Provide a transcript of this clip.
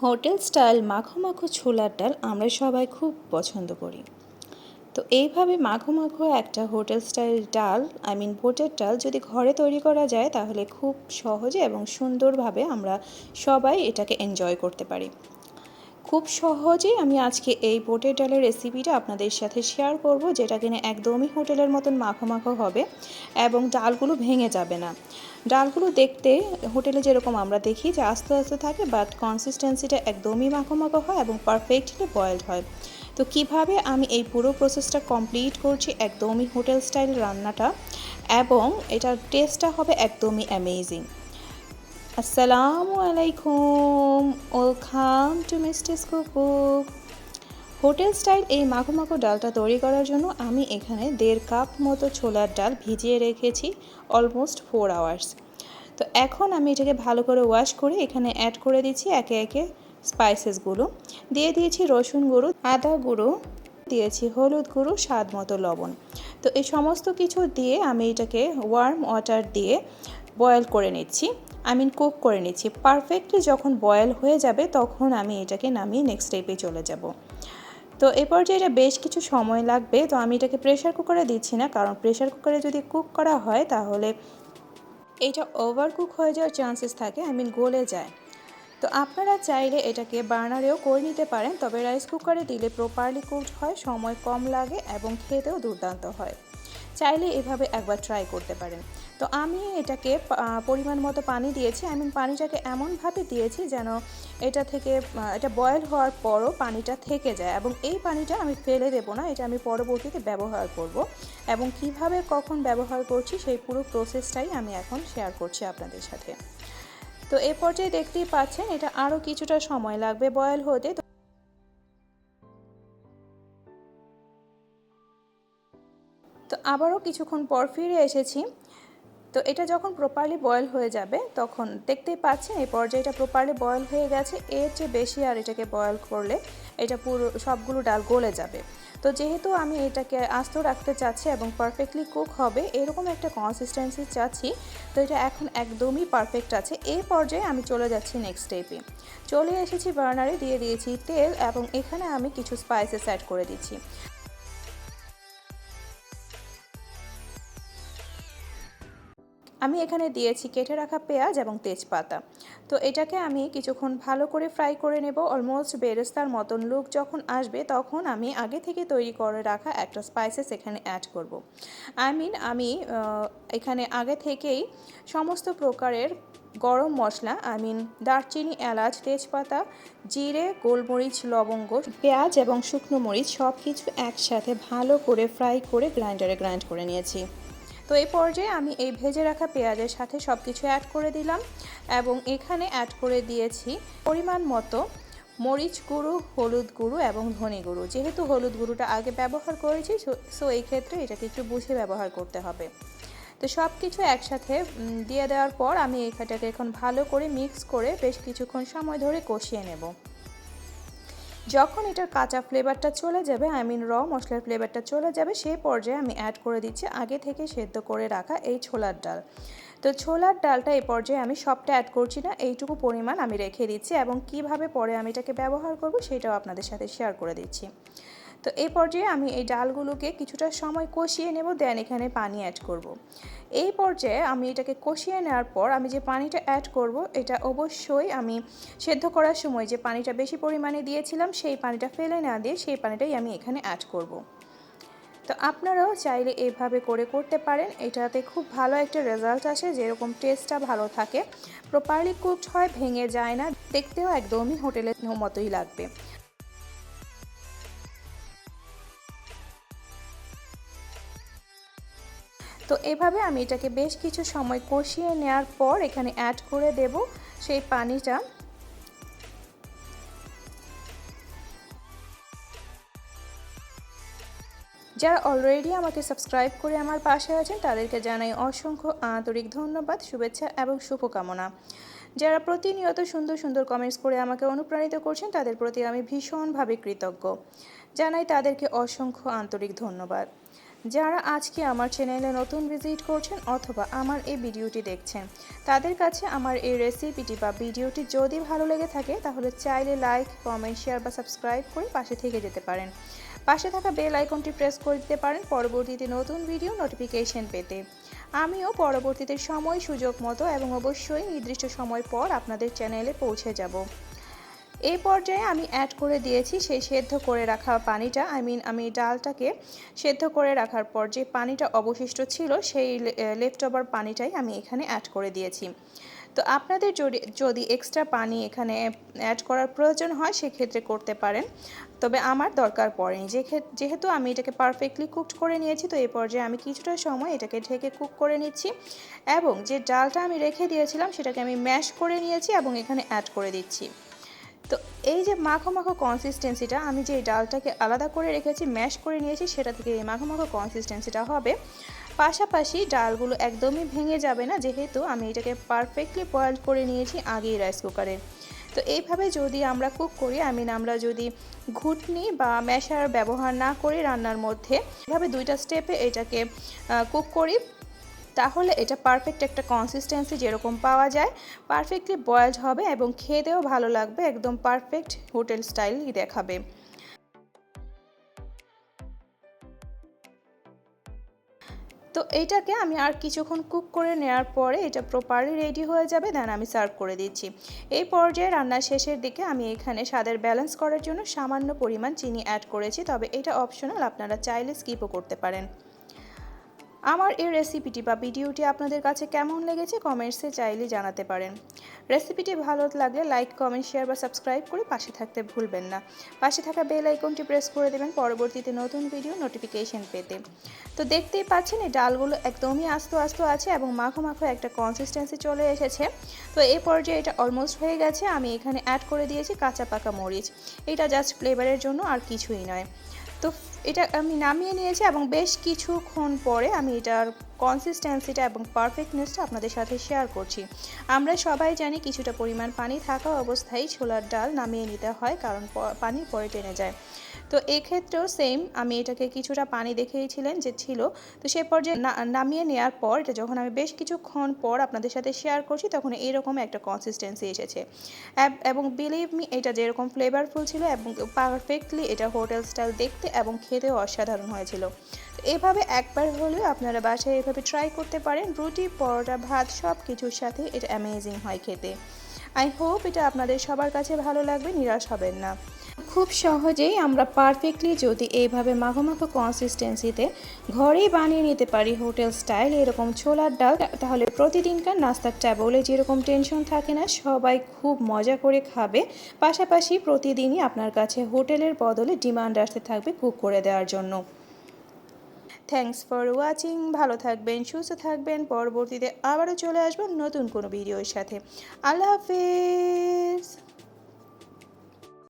Hotel style মাখো মাখো ছোলার ডাল আমরা সবাই খুব পছন্দ করি। তো এইভাবে মাখো মাখো একটা হোটেল স্টাইল ডাল বুটের ডাল যদি ঘরে তৈরি করা যায় তাহলে খুব সহজে এবং সুন্দরভাবে আমরা সবাই এটাকে এনজয় করতে পারি। খুব সহজেই আমি আজকে এই বুটের ডালের রেসিপিটা আপনাদের সাথে শেয়ার করব, যেটা কিনা একদমই হোটেলের মতন মাখো মাখো হবে এবং ডালগুলো ভেঙে যাবে না। ডালগুলো দেখতে হোটেলে যেরকম আমরা দেখি যে আস্তে আস্তে থাকে, বাট কনসিস্টেন্সিটা একদমই মাখো মাখো হয় এবং পারফেক্টলি বয়েলড হয়। তো কিভাবে আমি এই পুরো প্রসেসটা কমপ্লিট করছি একদমই হোটেল স্টাইল রান্নাটা, এবং এটার টেস্টটা হবে একদমই অ্যামেজিং। আসসালামু আলাইকুম, welcome to মিস্টেস cook. Hotel style এই মাখো মাখো ডালটা তৈরি করার জন্য আমি এখানে 1.5 কাপ মতো ছোলার ডাল ভিজিয়ে রেখেছি অলমোস্ট 4 আওয়ার্স। তো এখন আমি এটাকে ভালো করে ওয়াশ করে এখানে অ্যাড করে দিচ্ছি একে একে স্পাইসেসগুলো। দিয়ে দিয়েছি রসুন গুঁড়ো, আদা গুঁড়ো, দিয়েছি হলুদ গুঁড়ো, স্বাদ মতো লবণ। তো এই সমস্ত কিছু দিয়ে আমি এটাকে ওয়ার্ম ওয়াটার দিয়ে বয়েল করে নিচ্ছি, কুক করে নিচ্ছি। পারফেক্টলি যখন বয়েল হয়ে যাবে তখন আমি এটাকে নামিয়ে নেক্সট স্টেপে চলে যাব। তো এই পর্যায়ে এটা বেশ কিছু সময় লাগবে। তো আমি এটাকে প্রেশার কুকারে দিচ্ছি না, কারণ প্রেশার কুকারে যদি কুক করা হয় তাহলে এটা ওভার কুক হয়ে যাওয়ার চান্সেস থাকে, গলে যায়। তো আপনারা চাইলে এটাকে বার্নারেও করে নিতে পারেন, তবে রাইস কুকারে দিলে প্রপারলি কুকড হয়, সময় কম লাগে এবং খেতেও দুর্দান্ত হয়। চাইলে এভাবে একবার ট্রাই করতে পারেন। তো আমি এটাকে পরিমাণ মতো পানি দিয়েছি। পানিটাকে এমনভাবে দিয়েছি যেন এটা বয়েল হওয়ার পরও পানিটা থেকে যায়, এবং এই পানিটা আমি ফেলে দেবো না, এটা আমি পরবর্তীতে ব্যবহার করব। এবং কিভাবে কখন ব্যবহার করছি সেই পুরো প্রসেসটাই আমি এখন শেয়ার করছি আপনাদের সাথে। তো এই পর্যায়ে দেখতেই পাচ্ছেন এটা আরও কিছুটা সময় লাগবে বয়েল হতে। তো আবারও কিছুক্ষণ পর ফিরে এসেছি। তো এটা যখন প্রপারলি বয়েল হয়ে যাবে তখন দেখতেই পাচ্ছেন এই পর্যায়ে প্রপারলি বয়েল হয়ে গেছে। এর চেয়ে বেশি আর এটাকে বয়েল করলে এটা পুরো সবগুলো ডাল গলে যাবে। তো যেহেতু আমি এটাকে আস্ত রাখতে চাচ্ছি এবং পারফেক্টলি কুক হবে এরকম একটা কনসিস্টেন্সি চাচ্ছি, তো এটা এখন একদমই পারফেক্ট আছে। এই পর্যায়ে আমি চলে যাচ্ছি নেক্সট স্টেপে। চলে এসেছি বার্নারে, দিয়ে দিয়েছি তেল এবং এখানে আমি কিছু স্পাইসেস অ্যাড করে দিচ্ছি। আমি এখানে দিয়েছি কেটে রাখা পেঁয়াজ এবং তেজপাতা। তো এটাকে আমি কিছুক্ষণ ভালো করে ফ্রাই করে নেব। অলমোস্ট বেরেস্তার মতন লুক যখন আসবে তখন আমি আগে থেকে তৈরি করে রাখা একটা স্পাইসেস এখানে অ্যাড করব। আমি এখানে আগে থেকেই সমস্ত প্রকারের গরম মশলা দারচিনি, এলাচ, তেজপাতা, জিরে, গোলমরিচ, লবঙ্গ, পেঁয়াজ এবং শুকনো মরিচ সব কিছু একসাথে ভালো করে ফ্রাই করে গ্রাইন্ডারে গ্রাইন্ড করে নিয়েছি। তো এই পর্যায়ে আমি এই ভেজে রাখা পেঁয়াজের সাথে সব কিছু অ্যাড করে দিলাম এবং এখানে অ্যাড করে দিয়েছি পরিমাণ মতো মরিচ গুঁড়ো, হলুদ গুঁড়ো এবং ধনে গুঁড়ো। যেহেতু হলুদ গুঁড়োটা আগে ব্যবহার করেছি, সো এই ক্ষেত্রে এটাকে একটু বুঝে ব্যবহার করতে হবে। তো সব কিছু একসাথে দিয়ে দেওয়ার পর আমি এটাকে এখন ভালো করে মিক্স করে বেশ কিছুক্ষণ সময় ধরে কষিয়ে নেব। যখন এটার কাঁচা ফ্লেভারটা চলে যাবে, র মশলার ফ্লেভারটা চলে যাবে, সেই পর্যায়ে আমি অ্যাড করে দিচ্ছি আগে থেকে সেদ্ধ করে রাখা এই ছোলার ডাল। তো ছোলার ডালটা এই পর্যায়ে আমি সবটা অ্যাড করছি না, এইটুকু পরিমাণ আমি রেখে দিচ্ছি এবং কিভাবে পরে আমি এটাকে ব্যবহার করব সেটাও আপনাদের সাথে শেয়ার করে দিচ্ছি। তো এই পর্যায়ে আমি এই ডালগুলোকে কিছুটা সময় কষিয়ে নেব, দেন এখানে পানি অ্যাড করব। এই পর্যায়ে আমি এটাকে কষিয়ে নেওয়ার পর আমি যে পানিটা অ্যাড করব এটা অবশ্যই আমি সেদ্ধ করার সময় যে পানিটা বেশি পরিমাণে দিয়েছিলাম সেই পানিটা ফেলে না দিয়ে সেই পানিটাই আমি এখানে অ্যাড করব। তো আপনারাও চাইলে এইভাবে করে করতে পারেন, এটাতে খুব ভালো একটা রেজাল্ট আসে, যেরকম টেস্টটা ভালো থাকে, প্রপারলি কুকড হয়, ভেঙে যায় না, দেখতেও একদমই হোটেলের মতোই লাগবে। তো এভাবে আমি এটাকে বেশ কিছু সময় কষিয়ে নেওয়ার পর এখানে অ্যাড করে দেব সেই পানিটা। যারা অলরেডি আমাকে সাবস্ক্রাইব করে আমার পাশে আছেন তাদেরকে জানাই অসংখ্য আন্তরিক ধন্যবাদ, শুভেচ্ছা এবং শুভকামনা। যারা প্রতিনিয়ত সুন্দর সুন্দর কমেন্টস করে আমাকে অনুপ্রাণিত করছেন তাদের প্রতি আমি ভীষণভাবে কৃতজ্ঞ, জানাই তাদেরকে অসংখ্য আন্তরিক ধন্যবাদ। যারা আজকে আমার চ্যানেলে নতুন ভিজিট করছেন অথবা আমার এই ভিডিওটি দেখছেন, তাদের কাছে আমার এই রেসিপিটি বা ভিডিওটি যদি ভালো লেগে থাকে তাহলে চাইলে লাইক, কমেন্ট, শেয়ার বা সাবস্ক্রাইব করে পাশে থেকে যেতে পারেন। পাশে থাকা বেল আইকনটি প্রেস করে দিতে পারেন পরবর্তীতে নতুন ভিডিও নোটিফিকেশন পেতে। আমিও পরবর্তীতে সময় সুযোগ মতো এবং অবশ্যই নির্দিষ্ট সময় পর আপনাদের চ্যানেলে পৌঁছে যাব। এই পর্যায়ে আমি অ্যাড করে দিয়েছি সেই সেদ্ধ করে রাখা পানিটা। আমি ডালটাকে সেদ্ধ করে রাখার পর যে পানিটা অবশিষ্ট ছিল সেই লেফট ওভার পানিটাই আমি এখানে অ্যাড করে দিয়েছি। তো আপনাদের যদি এক্সট্রা পানি এখানে অ্যাড করার প্রয়োজন হয় সেক্ষেত্রে করতে পারেন, তবে আমার দরকার পড়েনি। যেহেতু আমি এটাকে পারফেক্টলি কুকড করে নিয়েছি, তো এই পর্যায়ে আমি কিছুটা সময় এটাকে ঢেকে কুক করে নিচ্ছি এবং যে ডালটা আমি রেখে দিয়েছিলাম সেটাকে আমি ম্যাশ করে নিয়েছি এবং এখানে অ্যাড করে দিচ্ছি। তো এই যে মাখো মাখো কনসিস্টেন্সিটা, আমি যে ডালটাকে আলাদা করে রেখেছি ম্যাশ করে নিয়েছি সেটা থেকে এই মাখো মাখো কনসিস্টেন্সিটা হবে। পাশাপাশি ডালগুলো একদমই ভেঙে যাবে না, যেহেতু আমি এটাকে পারফেক্টলি বয়েল করে নিয়েছি আগেই রাইস কুকারে। তো এইভাবে যদি আমরা কুক করি, আমরা যদি ঘুটনি বা ম্যাশার ব্যবহার না করি রান্নার মধ্যে, এভাবে দুইটা স্টেপে এটাকে কুক করি, তাহলে এটা পারফেক্ট একটা কনসিস্টেন্সি যেরকম পাওয়া যায়, পারফেক্টলি বয়েলড হবে এবং খেতেও ভালো লাগবে, একদম পারফেক্ট হোটেল স্টাইলই দেখাবে। তো এইটাকে আমি আর কিছুক্ষণ কুক করে নেওয়ার পরে এটা প্রপারলি রেডি হয়ে যাবে, দেন আমি সার্ভ করে দিচ্ছি। এই পর্যায়ে রান্নার শেষের দিকে আমি এখানে স্বাদের ব্যালেন্স করার জন্য সামান্য পরিমাণ চিনি অ্যাড করেছি, তবে এটা অপশনাল, আপনারা চাইলে স্কিপও করতে পারেন। আমার এই রেসিপিটি বা ভিডিওটি আপনাদের কাছে কেমন লেগেছে কমেন্টসে চাইলে জানাতে পারেন। রেসিপিটি ভালো লাগলে লাইক, কমেন্ট, শেয়ার বা সাবস্ক্রাইব করে পাশে থাকতে ভুলবেন না। পাশে থাকা বেল আইকনটি প্রেস করে দেবেন পরবর্তীতে নতুন ভিডিও নোটিফিকেশন পেতে। তো দেখতেই পাচ্ছেন এই ডালগুলো একদমই আস্ত আস্ত আছে এবং মাখো মাখো একটা কনসিস্টেন্সি চলে এসেছে। তো এই পর্যায়ে এটা অলমোস্ট হয়ে গেছে। আমি এখানে অ্যাড করে দিয়েছি কাঁচা পাকা মরিচ। এটা জাস্ট ফ্লেভারের জন্য, আর কিছুই নয়। তো এটা আমি নামিয়ে নিয়েছি এবং বেশ কিছুক্ষণ পরে আমি এটার কনসিস্টেন্সিটা এবং পারফেক্টনেসটা আপনাদের সাথে শেয়ার করছি। আমরা সবাই জানি কিছুটা পরিমাণ পানি থাকা অবস্থায় ছোলার ডাল নামিয়ে নিতে হয়, কারণ পানি পরে টেনে যায়। তো এক্ষেত্রেও সেম, আমি এটাকে কিছুটা পানি দেখেইছিলেন যে ছিল। তো সে পর্যায়ে নামিয়ে নেওয়ার পর এটা যখন আমি বেশ কিছুক্ষণ পর আপনাদের সাথে শেয়ার করছি তখন এরকম একটা কনসিস্টেন্সি এসেছে। এবং বিলিভ মি, এটা যেরকম ফ্লেভারফুল ছিল এবং পারফেক্টলি এটা হোটেল স্টাইল দেখতে এবং খেতেও অসাধারণ হয়েছিল। তো এভাবে একবার হলেও আপনারা বাসায় এভাবে ট্রাই করতে পারেন। রুটি, পরোটা, ভাত সব কিছুর সাথে এটা অ্যামেজিং হয় খেতে। আই হোপ এটা আপনাদের সবার কাছে ভালো লাগবে, নিরাশ হবেন না। খুব সহজেই আমরা পারফেক্টলি যদি এইভাবে মাখো মাখো কনসিস্টেন্সিতে ঘরেই বানিয়ে নিতে পারি হোটেল স্টাইল এরকম ছোলার ডাল, তাহলে প্রতিদিনকার নাস্তার টেবলে যেরকম টেনশন থাকে না, সবাই খুব মজা করে খাবে। পাশাপাশি প্রতিদিনই আপনার কাছে হোটেলের বদলে ডিমান্ড আসতে থাকবে কুক করে দেওয়ার জন্য। Thanks for watching. ভালো থাকবেন, সুস্থ থাকবেন। পরবর্তীতে আবারও চলে আসবো নতুন কোনো ভিডিওর সাথে। আল্লাহ হাফেজ।